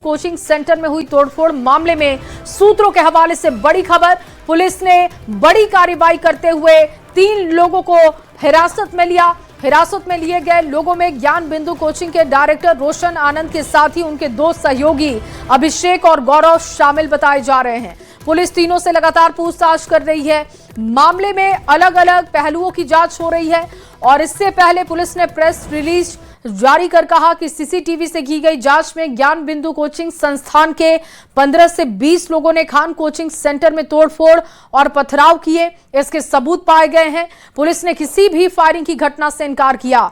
Coaching centre में हुई तोड़फोड़ मामले में सूत्रों के हवाले से बड़ी खबर। पुलिस ने बड़ी कार्रवाई करते हुए 3 लोगों को हिरासत में लिया। हिरासत में लिए गए लोगों में ज्ञान बिंदु कोचिंग के डायरेक्टर रोशन आनंद के साथ ही उनके 2 सहयोगी अभिषेक और गौरव शामिल बताए जा रहे हैं। पुलिस तीनों से लगातार पूछताछ कर रही है। मामले में अलग अलग पहलुओं की जांच हो रही है और इससे पहले पुलिस ने प्रेस रिलीज जारी कर कहा कि सीसीटीवी से की गई जांच में ज्ञान बिंदु कोचिंग संस्थान के 15 से 20 लोगों ने खान कोचिंग सेंटर में तोड़फोड़ और पथराव किए। इसके सबूत पाए गए हैं। पुलिस ने किसी भी फायरिंग की घटना से इनकार किया।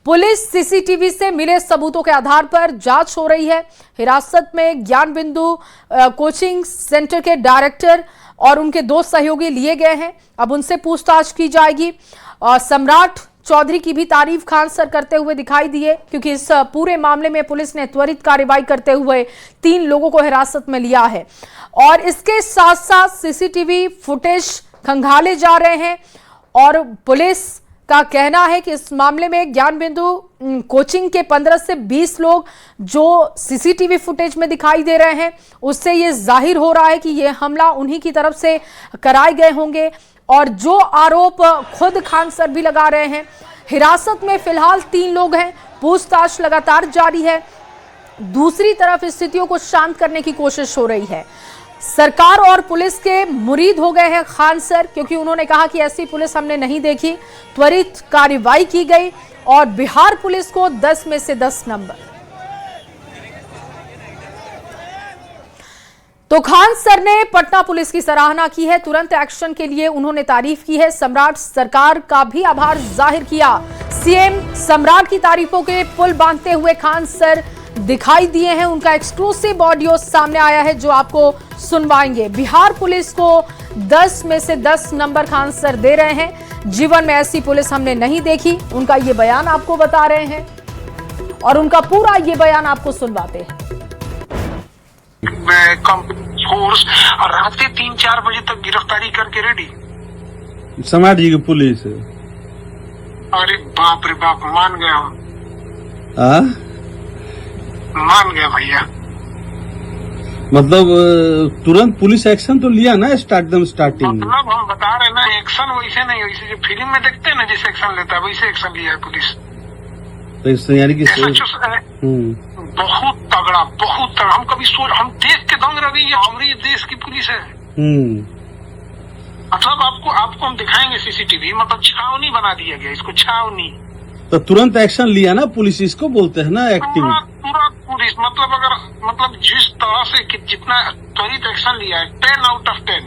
पुलिस सीसीटीवी से मिले सबूतों के आधार पर जांच हो रही है। हिरासत में ज्ञान बिंदु कोचिंग सेंटर के डायरेक्टर और उनके 2 सहयोगी लिए गए हैं। अब उनसे पूछताछ की जाएगी। सम्राट चौधरी की भी तारीफ खान सर करते हुए दिखाई दिए, क्योंकि इस पूरे मामले में पुलिस ने त्वरित कार्रवाई करते हुए 3 लोगों को हिरासत में लिया है और इसके साथ साथ सीसीटीवी फुटेज खंगाले जा रहे हैं। और पुलिस का कहना है कि इस मामले में ज्ञान बिंदु कोचिंग के 15 से 20 लोग जो सीसीटीवी फुटेज में दिखाई दे रहे हैं, उससे ये जाहिर हो रहा है कि ये हमला उन्हीं की तरफ से कराए गए होंगे। और जो आरोप खुद खान सर भी लगा रहे हैं। हिरासत में फिलहाल 3 लोग हैं। पूछताछ लगातार जारी है। दूसरी तरफ स्थितियों को शांत करने की कोशिश हो रही है। सरकार और पुलिस के मुरीद हो गए हैं खान सर, क्योंकि उन्होंने कहा कि ऐसी पुलिस हमने नहीं देखी। त्वरित कार्रवाई की गई और बिहार पुलिस को 10 में से 10 नंबर। तो खान सर ने पटना पुलिस की सराहना की है। तुरंत एक्शन के लिए उन्होंने तारीफ की है। सम्राट सरकार का भी आभार जाहिर किया। सीएम सम्राट की तारीफों के पुल बांधते हुए खान सर दिखाई दिए हैं। उनका एक्सक्लूसिव ऑडियो सामने आया है जो आपको सुनवाएंगे। बिहार पुलिस को 10 में से 10 नंबर खान सर दे रहे हैं। जीवन में ऐसी पुलिस हमने नहीं देखी, उनका ये बयान आपको बता रहे हैं और उनका पूरा ये बयान आपको सुनवाते हैं। फोर्स और रात के 3-4 बजे तक गिरफ्तारी करके रेडी। सम्राट जी की पुलिस। अरे बाप रे बाप, मान गया। मान गया भैया। मतलब तुरंत पुलिस एक्शन तो लिया ना स्टार्टिंग में। मतलब हम बता रहे ना, एक्शन वैसे नहीं, वैसे जो फिल्म में देखते हैं ना जैसे एक्शन लेता है वैसे एक्शन लिया है पुलिस। तो यानी कि बहुत तगड़ा, बहुत तगड़ा। हम कभी हम देख के दंग रह गए, ये हमारे देश की पुलिस है। मतलब आपको हम दिखाएंगे सीसीटीवी। मतलब छावनी बना दिया गया इसको, छावनी। तो तुरंत एक्शन लिया ना पुलिस, इसको बोलते हैं ना एक्टिंग। पूरा पुलिस मतलब जिस तरह से जितना त्वरित एक्शन लिया है, 10 आउट ऑफ 10।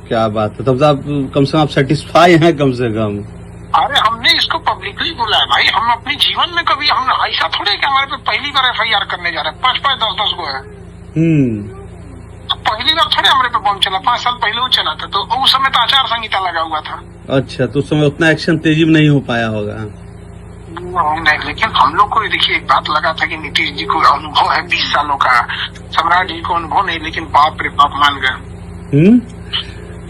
क्या बात है। तब तो आप कम से कम साटिस्फाई हैं कम से कम। अरे हमने इसको पब्लिकली बोला है भाई। हम अपने जीवन में कभी हम ऐसा थोड़े कि हमारे पे पहली बार FIR करने जा रहे हैं। 5-5, 10-10 गो है। पहली बार थोड़े हमारे पे बम चला। 5 साल पहले वो चला था, तो उस समय तो आचार संहिता लगा हुआ था। अच्छा, तो उस समय उतना एक्शन तेजी में नहीं हो पाया होगा। नहीं, लेकिन हम लोग को देखिए एक बात लगा था कि नीतीश जी को अनुभव है 20 सालों का। सम्राट जी को अनुभव नहीं, लेकिन बाप रे बाप मान गए।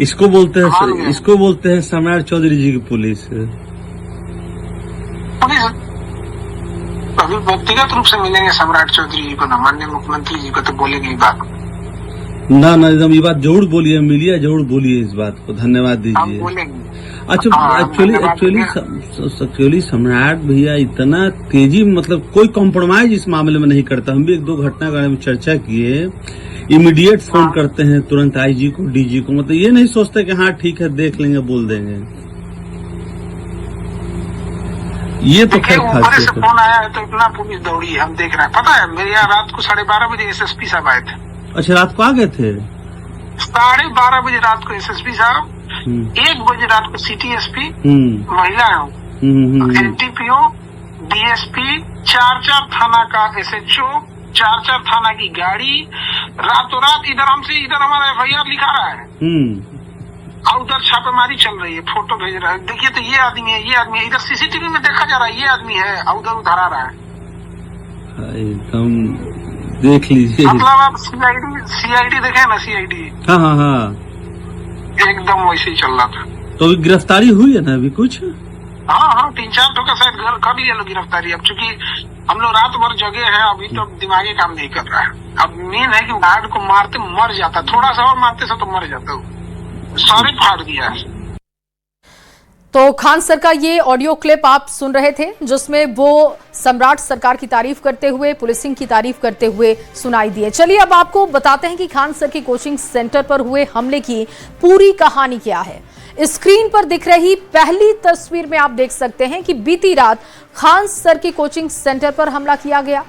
इसको बोलते हैं सम्राट चौधरी जी की पुलिस। अभी व्यक्तिगत रूप से मिलेंगे सम्राट चौधरी जी को ना, माननीय मुख्यमंत्री जी को, तो बोलेंगे ये बात। ना एकदम ये बात जरूर बोलिए, मिलिए जरूर बोलिए इस बात को। धन्यवाद दीजिए। अच्छा, एक्चुअली सम्राट भैया इतना तेजी, मतलब कोई कॉम्प्रोमाइज इस मामले में नहीं करता। हम भी 1-2 घटना के बारे में चर्चा किए। इमीडिएट फोन करते हैं तुरंत IG को, DG को। मतलब ये नहीं सोचते कि हाँ ठीक है देख लेंगे, बोल देंगे। ये तो खैर ऊपर से फोन आया है तो इतना पुलिस दौड़ी है, हम देख रहे हैं। पता है मेरे यहाँ रात को 12:30 बजे SSP साहब आए थे। अच्छा, रात को आ गए थे। 12:30 बजे रात को SSP साहब, 1 बजे रात को CT SP, महिला NTPO, DSP, 4 थाना का SHO, 4 थाना की गाड़ी। रातों रात इधर हमारा FIR लिखा रहा है और उधर छापेमारी चल रही है। फोटो भेज रहा है, देखिए तो ये आदमी है, ये आदमी है। इधर सीसीटीवी में देखा जा रहा है ये आदमी है, और उधर आ रहा है। एकदम देख लीजिए। मतलब आप CID देखे ना, CID। हाँ, एकदम वैसे ही चल रहा था। तो गिरफ्तारी हुई है ना अभी कुछ? हाँ 3-4 ठो का शायद घर कर लिया लोग गिरफ्तारी। अब चूंकि हम लोग रात भर जगे हैं, अभी तो दिमागी काम नहीं कर रहा है। अब मेन है कि गार्ड को मारते मर जाता, थोड़ा सा और मारते से तो मर जाता, सारे फाड़ दिया है। तो खान सर का ये ऑडियो क्लिप आप सुन रहे थे, जिसमें वो सम्राट सरकार की तारीफ करते हुए, पुलिसिंग की तारीफ करते हुए सुनाई दिए। चलिए अब आपको बताते हैं कि खान सर के कोचिंग सेंटर पर हुए हमले की पूरी कहानी क्या है। स्क्रीन पर दिख रही पहली तस्वीर में आप देख सकते हैं कि बीती रात खान सर के कोचिंग सेंटर पर हमला किया गया।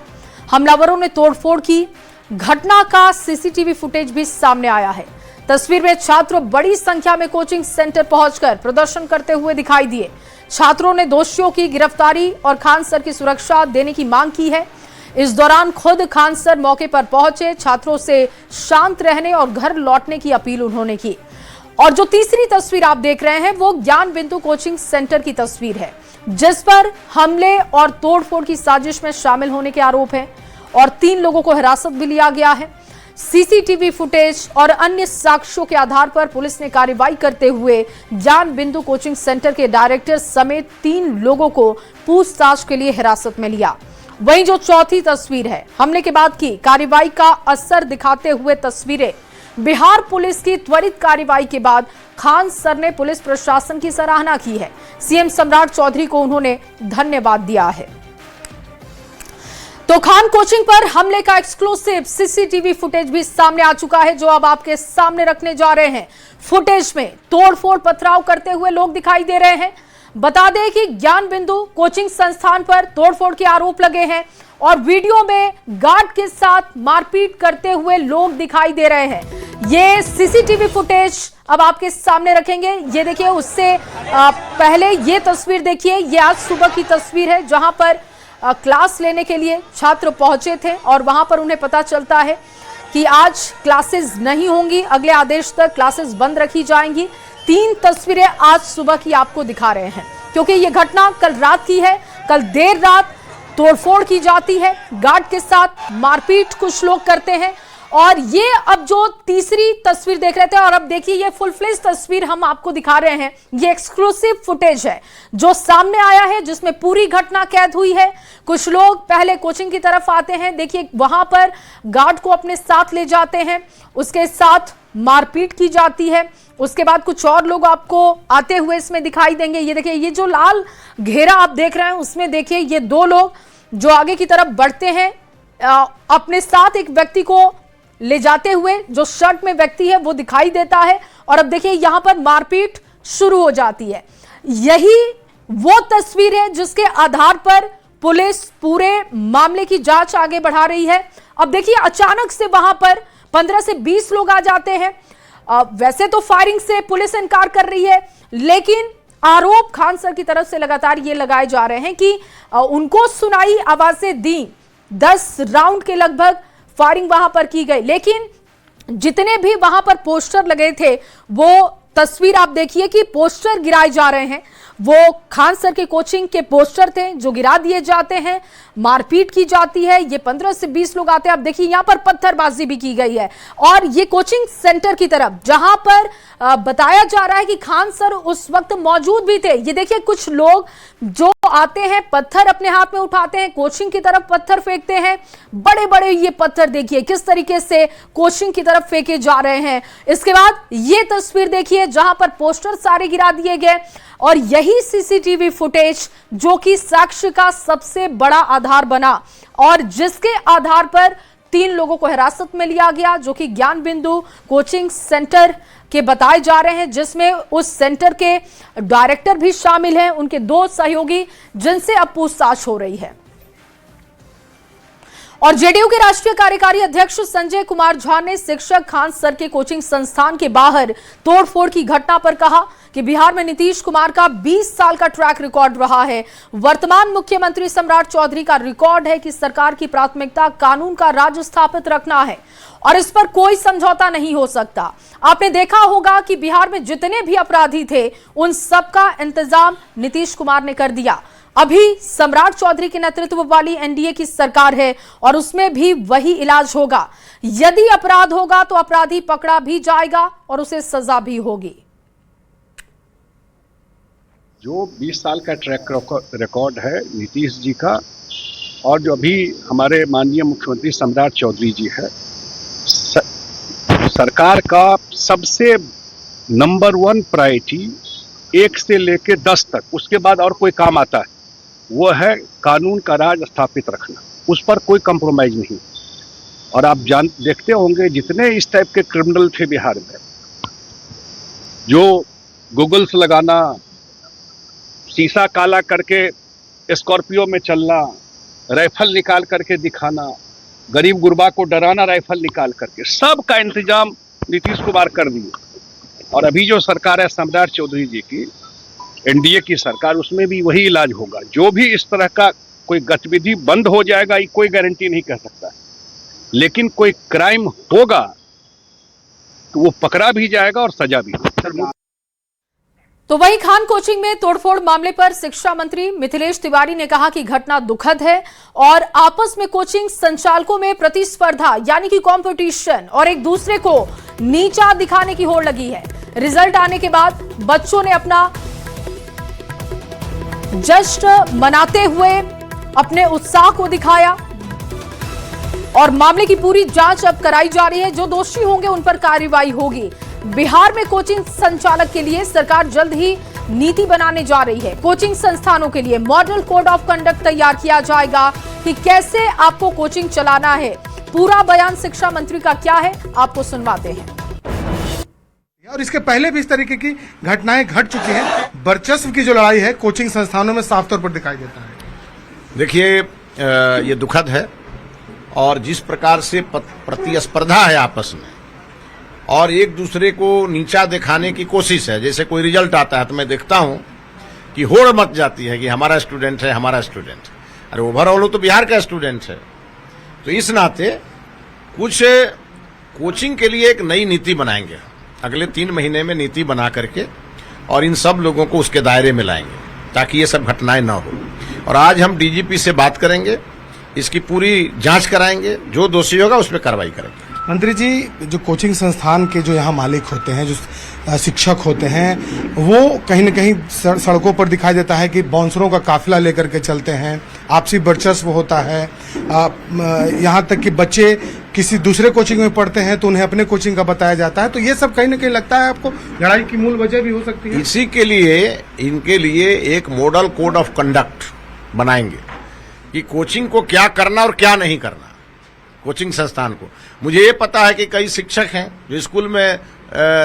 हमलावरों ने तोड़फोड़ की। घटना का सीसीटीवी फुटेज भी सामने आया है। तस्वीर में छात्र बड़ी संख्या में कोचिंग सेंटर पहुंचकर प्रदर्शन करते हुए दिखाई दिए। छात्रों ने दोषियों की गिरफ्तारी और खान सर की सुरक्षा देने की मांग की है। इस दौरान खुद खान सर मौके पर पहुंचे। छात्रों से शांत रहने और घर लौटने की अपील उन्होंने की। और जो तीसरी तस्वीर आप देख रहे हैं वो ज्ञान बिंदु कोचिंग सेंटर की तस्वीर है, जिस पर हमले और तोड़फोड़ की साजिश में शामिल होने के आरोप हैं और 3 लोगों को हिरासत भी लिया गया है। सीसीटीवी फुटेज और अन्य साक्ष्यों के आधार पर पुलिस ने कार्रवाई करते हुए ज्ञान बिंदु कोचिंग सेंटर के डायरेक्टर समेत 3 लोगों को पूछताछ के लिए हिरासत में लिया। वहीं जो चौथी तस्वीर है, हमले के बाद की कार्रवाई का असर दिखाते हुए तस्वीरें। बिहार पुलिस की त्वरित कार्रवाई के बाद खान सर ने पुलिस प्रशासन की सराहना की है। सीएम सम्राट चौधरी को उन्होंने धन्यवाद दिया है। तो खान कोचिंग पर हमले का एक्सक्लूसिव सीसीटीवी फुटेज भी सामने आ चुका है, जो अब आपके सामने रखने जा रहे हैं। फुटेज में तोड़फोड़ पथराव करते हुए लोग दिखाई दे रहे हैं। बता दें कि ज्ञान बिंदु कोचिंग संस्थान पर तोड़फोड़ के आरोप लगे हैं और वीडियो में गार्ड के साथ मारपीट करते हुए लोग दिखाई दे रहे हैं। ये सीसीटीवी फुटेज अब आपके सामने रखेंगे। ये देखिए, उससे पहले ये तस्वीर देखिए। ये आज सुबह की तस्वीर है, जहां पर क्लास लेने के लिए छात्र पहुंचे थे और वहां पर उन्हें पता चलता है कि आज क्लासेस नहीं होंगी, अगले आदेश तक क्लासेस बंद रखी जाएंगी। 3 तस्वीरें आज सुबह की आपको दिखा रहे हैं, क्योंकि ये घटना कल रात की है। कल देर रात तोड़फोड़ की जाती है, गार्ड के साथ मारपीट कुछ लोग करते हैं। और ये अब जो तीसरी तस्वीर देख रहे थे, और अब देखिए ये फुल फ्लेज तस्वीर हम आपको दिखा रहे हैं। ये एक्सक्लूसिव फुटेज है जो सामने आया है, जिसमें पूरी घटना कैद हुई है। कुछ लोग पहले कोचिंग की तरफ आते हैं, देखिए वहां पर गार्ड को अपने साथ ले जाते हैं, उसके साथ मारपीट की जाती है। उसके बाद कुछ और लोग आपको आते हुए इसमें दिखाई देंगे। ये देखिए, ये जो लाल घेरा आप देख रहे हैं, उसमें देखिए ये 2 लोग जो आगे की तरफ बढ़ते हैं, अपने साथ एक व्यक्ति को ले जाते हुए। जो शर्ट में व्यक्ति है वो दिखाई देता है और अब देखिए यहां पर मारपीट शुरू हो जाती है। यही वो तस्वीर है जिसके आधार पर पुलिस पूरे मामले की जांच आगे बढ़ा रही है। अब देखिए, अचानक से वहां पर 15 से 20 लोग आ जाते हैं। वैसे तो फायरिंग से पुलिस इनकार कर रही है, लेकिन आरोप खान सर की तरफ से लगातार ये लगाए जा रहे हैं कि उनको सुनाई आवाजें दी। 10 राउंड के लगभग फायरिंग वहां पर की गई, लेकिन जितने भी वहां पर पोस्टर लगे थे, वो तस्वीर आप देखिए कि पोस्टर गिराए जा रहे हैं। वो खान सर के कोचिंग के पोस्टर थे जो गिरा दिए जाते हैं, मारपीट की जाती है। ये 15 से 20 लोग आते हैं। आप देखिए यहां पर पत्थरबाजी भी की गई है और ये कोचिंग सेंटर की तरफ, जहां पर बताया जा रहा है कि खान सर उस वक्त मौजूद भी थे। ये देखिए, कुछ लोग जो आते हैं पत्थर अपने हाथ में उठाते हैं, कोचिंग की तरफ पत्थर फेंकते हैं। बड़े बड़े ये पत्थर देखिए किस तरीके से कोचिंग की तरफ फेंके जा रहे हैं। इसके बाद ये तस्वीर देखिए जहां पर पोस्टर सारे गिरा दिए गए और यही सीसीटीवी फुटेज जो कि साक्ष्य का सबसे बड़ा आधार बना और जिसके आधार पर 3 लोगों को हिरासत में लिया गया, जो कि ज्ञान बिंदु कोचिंग सेंटर के बताए जा रहे हैं, जिसमें उस सेंटर के डायरेक्टर भी शामिल हैं, उनके 2 सहयोगी, जिनसे अब पूछताछ हो रही है। और जेडीयू के राष्ट्रीय कार्यकारी अध्यक्ष संजय कुमार झा ने शिक्षक खान सर के कोचिंग संस्थान के बाहर तोड़फोड़ की घटना पर कहा कि बिहार में नीतीश कुमार का 20 साल का ट्रैक रिकॉर्ड रहा है। वर्तमान मुख्यमंत्री सम्राट चौधरी का रिकॉर्ड है कि सरकार की प्राथमिकता कानून का राज स्थापित रखना है और इस पर कोई समझौता नहीं हो सकता। आपने देखा होगा कि बिहार में जितने भी अपराधी थे उन सबका इंतजाम नीतीश कुमार ने कर दिया। अभी सम्राट चौधरी के नेतृत्व वाली एनडीए की सरकार है और उसमें भी वही इलाज होगा। यदि अपराध होगा तो अपराधी पकड़ा भी जाएगा और उसे सजा भी होगी। जो 20 साल का ट्रैक रिकॉर्ड है नीतीश जी का, और जो अभी हमारे माननीय मुख्यमंत्री सम्राट चौधरी जी है, सरकार का सबसे नंबर 1 प्रायोरिटी 1 से लेके 10 तक, उसके बाद और कोई काम आता है, वो है कानून का राज स्थापित रखना। उस पर कोई कंप्रोमाइज नहीं। और आप देखते होंगे जितने इस टाइप के क्रिमिनल थे बिहार में, जो गूगल्स लगाना, शीशा काला करके स्कॉर्पियो में चलना, राइफल निकाल करके दिखाना, गरीब गुरबा को डराना राइफल निकाल करके, सब का इंतजाम नीतीश कुमार कर दिए। और अभी जो सरकार है सम्राट चौधरी जी की, एनडीए की सरकार, उसमें भी वही इलाज होगा। जो भी इस तरह का कोई गतिविधि बंद हो जाएगा, ये कोई गारंटी नहीं कह सकता, लेकिन कोई क्राइम होगा तो वो पकड़ा भी जाएगा और सजा भी। तो वहीं खान कोचिंग में तोड़फोड़ मामले पर शिक्षा मंत्री मिथिलेश तिवारी ने कहा कि घटना दुखद है और आपस में कोचिंग संचालकों में प्रतिस्पर्धा यानी कि कंपटीशन और एक दूसरे को नीचा दिखाने की होड़ लगी है। रिजल्ट आने के बाद बच्चों ने अपना जश्न मनाते हुए अपने उत्साह को दिखाया और मामले की पूरी जांच अब कराई जा रही है। जो दोषी होंगे उन पर कार्रवाई होगी। बिहार में कोचिंग संचालक के लिए सरकार जल्द ही नीति बनाने जा रही है। कोचिंग संस्थानों के लिए मॉडल कोड ऑफ कंडक्ट तैयार किया जाएगा कि कैसे आपको कोचिंग चलाना है। पूरा बयान शिक्षा मंत्री का क्या है, आपको सुनवाते हैं। और इसके पहले भी इस तरीके की घटनाएं घट चुकी हैं। वर्चस्व की जो लड़ाई है कोचिंग संस्थानों में साफ तौर पर दिखाई देता है। देखिए, ये दुखद है और जिस प्रकार से प्रतिस्पर्धा है आपस में और एक दूसरे को नीचा दिखाने की कोशिश है। जैसे कोई रिजल्ट आता है तो मैं देखता हूं कि होड़ मच जाती है कि हमारा स्टूडेंट है, हमारा स्टूडेंट। अरे ओवरऑल तो बिहार का स्टूडेंट है। तो इस नाते कुछ कोचिंग के लिए एक नई नीति बनाएंगे अगले 3 महीने में, नीति बना करके, और इन सब लोगों को उसके दायरे में लाएंगे ताकि ये सब घटनाएं न हो। और आज हम डीजीपी से बात करेंगे, इसकी पूरी जांच कराएंगे, जो दोषी होगा उस पर कार्रवाई करेंगे। मंत्री जी, जो कोचिंग संस्थान के जो यहाँ मालिक होते हैं, जो शिक्षक होते हैं, वो कहीं न कहीं सड़कों पर दिखाई देता है कि बाउंसरों का काफिला लेकर के चलते हैं, आपसी वर्चस्व होता है। यहाँ तक कि बच्चे किसी दूसरे कोचिंग में पढ़ते हैं तो उन्हें अपने कोचिंग का बताया जाता है। तो ये सब कहीं न कहीं लगता है आपको लड़ाई की मूल वजह भी हो सकती है। इसी के लिए इनके लिए एक मॉडल कोड ऑफ कंडक्ट बनाएंगे कि कोचिंग को क्या करना और क्या नहीं करना। कोचिंग संस्थान को, मुझे ये पता है कि कई शिक्षक हैं जो स्कूल में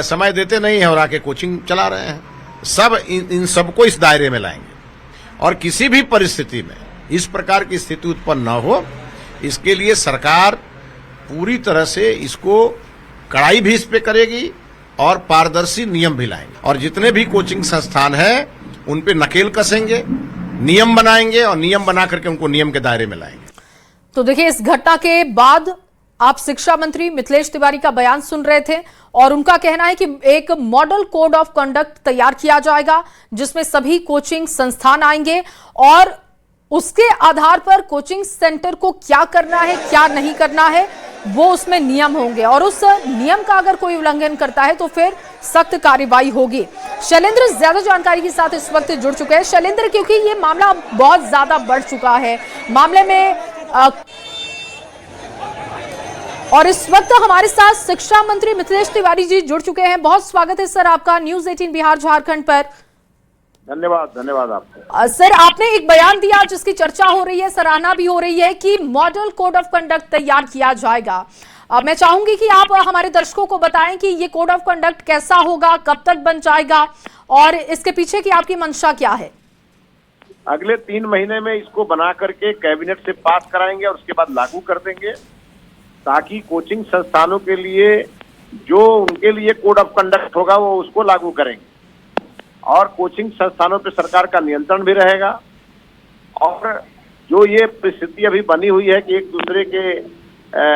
समय देते नहीं हैं और आके कोचिंग चला रहे हैं। सब इन सबको इस दायरे में लाएंगे और किसी भी परिस्थिति में इस प्रकार की स्थिति उत्पन्न न हो, इसके लिए सरकार पूरी तरह से इसको कड़ाई भी इस पे करेगी और पारदर्शी नियम भी लाएंगे। और जितने भी कोचिंग संस्थान हैं उन पे नकेल कसेंगे, नियम बनाएंगे और नियम बना करके उनको नियम के दायरे में लाएंगे। तो देखिए, इस घटना के बाद आप शिक्षा मंत्री मिथिलेश तिवारी का बयान सुन रहे थे और उनका कहना है कि एक मॉडल कोड ऑफ कंडक्ट तैयार किया जाएगा जिसमें सभी कोचिंग संस्थान आएंगे और उसके आधार पर कोचिंग सेंटर को क्या करना है, क्या नहीं करना है, वो उसमें नियम होंगे और उस नियम का अगर कोई उल्लंघन करता है तो फिर सख्त कार्रवाई होगी। शैलेंद्र ज्यादा जानकारी के साथ इस वक्त जुड़ चुके हैं। शैलेंद्र, क्योंकि ये मामला बहुत ज्यादा बढ़ चुका है, मामले में और इस वक्त हमारे साथ शिक्षा मंत्री मिथिलेश तिवारी जी जुड़ चुके हैं। बहुत स्वागत है सर आपका न्यूज़ 18 बिहार झारखंड पर। धन्यवाद आपको। सर, आपने एक बयान दिया जिसकी चर्चा हो रही है, सराहना भी हो रही है कि मॉडल कोड ऑफ कंडक्ट तैयार किया जाएगा। मैं चाहूंगी कि आप हमारे दर्शकों को बताएं कि ये कोड ऑफ कंडक्ट कैसा होगा, कब तक बन जाएगा और इसके पीछे की आपकी मंशा क्या है। अगले 3 महीने में इसको बना करके कैबिनेट से पास कराएंगे और उसके बाद लागू कर देंगे, ताकि कोचिंग संस्थानों के लिए जो उनके लिए कोड ऑफ कंडक्ट होगा वो उसको लागू करेंगे और कोचिंग संस्थानों पर सरकार का नियंत्रण भी रहेगा। और जो ये परिस्थिति अभी बनी हुई है कि एक दूसरे के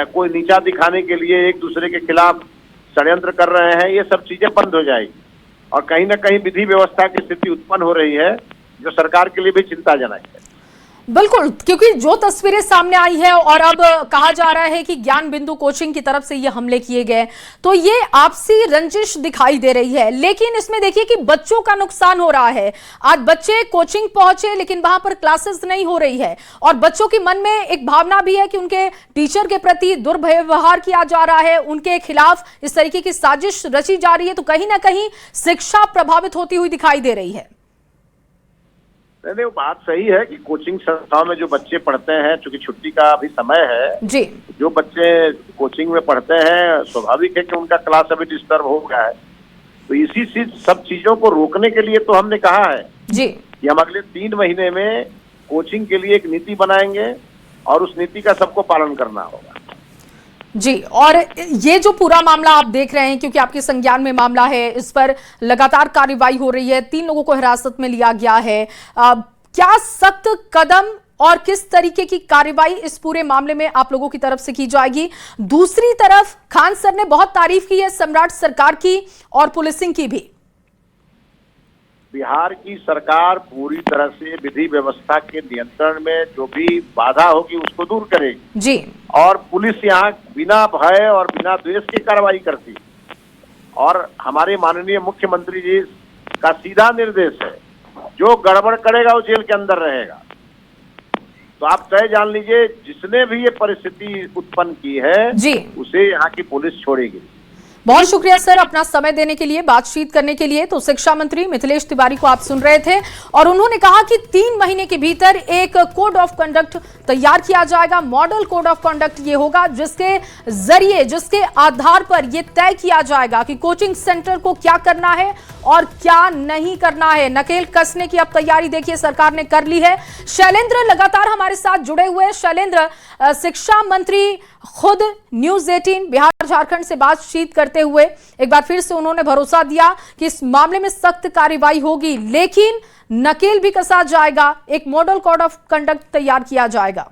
कोई नीचा दिखाने के लिए एक दूसरे के खिलाफ षड्यंत्र कर रहे हैं, ये सब चीजें बंद हो जाएगी और कहीं ना कहीं विधि व्यवस्था की स्थिति उत्पन्न हो रही है जो सरकार के लिए भी चिंताजनक है। बिल्कुल, क्योंकि जो तस्वीरें सामने आई है और अब कहा जा रहा है कि ज्ञान बिंदु कोचिंग की तरफ से ये हमले किए गए, तो ये आपसी रंजिश दिखाई दे रही है। लेकिन इसमें देखिए कि बच्चों का नुकसान हो रहा है। आज बच्चे कोचिंग पहुंचे लेकिन वहां पर क्लासेस नहीं हो रही है और बच्चों के मन में एक भावना भी है कि उनके टीचर के प्रति दुर्व्यवहार किया जा रहा है, उनके खिलाफ इस तरीके की साजिश रची जा रही है। तो कहीं ना कहीं शिक्षा प्रभावित होती हुई दिखाई दे रही है। नहीं, वो बात सही है कि कोचिंग संस्थाओं में जो बच्चे पढ़ते हैं, चूंकि छुट्टी का अभी समय है जी, जो बच्चे कोचिंग में पढ़ते हैं स्वाभाविक है कि उनका क्लास अभी डिस्टर्ब हो गया है। तो इसी सब चीजों को रोकने के लिए तो हमने कहा है जी कि हम अगले 3 महीने में कोचिंग के लिए एक नीति बनाएंगे और उस नीति का सबको पालन करना होगा। जी, और ये जो पूरा मामला आप देख रहे हैं, क्योंकि आपके संज्ञान में मामला है, इस पर लगातार कार्रवाई हो रही है, 3 लोगों को हिरासत में लिया गया है। क्या सख्त कदम और किस तरीके की कार्रवाई इस पूरे मामले में आप लोगों की तरफ से की जाएगी? दूसरी तरफ खान सर ने बहुत तारीफ की है सम्राट सरकार की और पुलिसिंग की भी। बिहार की सरकार पूरी तरह से विधि व्यवस्था के नियंत्रण में जो भी बाधा होगी उसको दूर करेगी जी, और पुलिस यहाँ बिना भय और बिना द्वेष की कार्रवाई करती और हमारे माननीय मुख्यमंत्री जी का सीधा निर्देश है, जो गड़बड़ करेगा वो जेल के अंदर रहेगा। तो आप तय जान लीजिए, जिसने भी ये परिस्थिति उत्पन्न की है जी, उसे यहाँ की पुलिस छोड़ेगी। बहुत शुक्रिया सर अपना समय देने के लिए, बातचीत करने के लिए। तो शिक्षा मंत्री मिथिलेश तिवारी को आप सुन रहे थे और उन्होंने कहा कि 3 महीने के भीतर एक कोड ऑफ कंडक्ट तैयार किया जाएगा। मॉडल कोड ऑफ कंडक्ट ये होगा जिसके जरिए, जिसके आधार पर यह तय किया जाएगा कि कोचिंग सेंटर को क्या करना है और क्या नहीं करना है। नकेल कसने की अब तैयारी देखिए सरकार ने कर ली है। शैलेंद्र लगातार हमारे साथ जुड़े हुए हैं। शैलेंद्र, शिक्षा मंत्री खुद न्यूज 18 बिहार झारखंड से बातचीत करते हुए एक बार फिर से उन्होंने भरोसा दिया कि इस मामले में सख्त कार्रवाई होगी, लेकिन नकेल भी कसा जाएगा, एक मॉडल कोड ऑफ कंडक्ट तैयार किया जाएगा।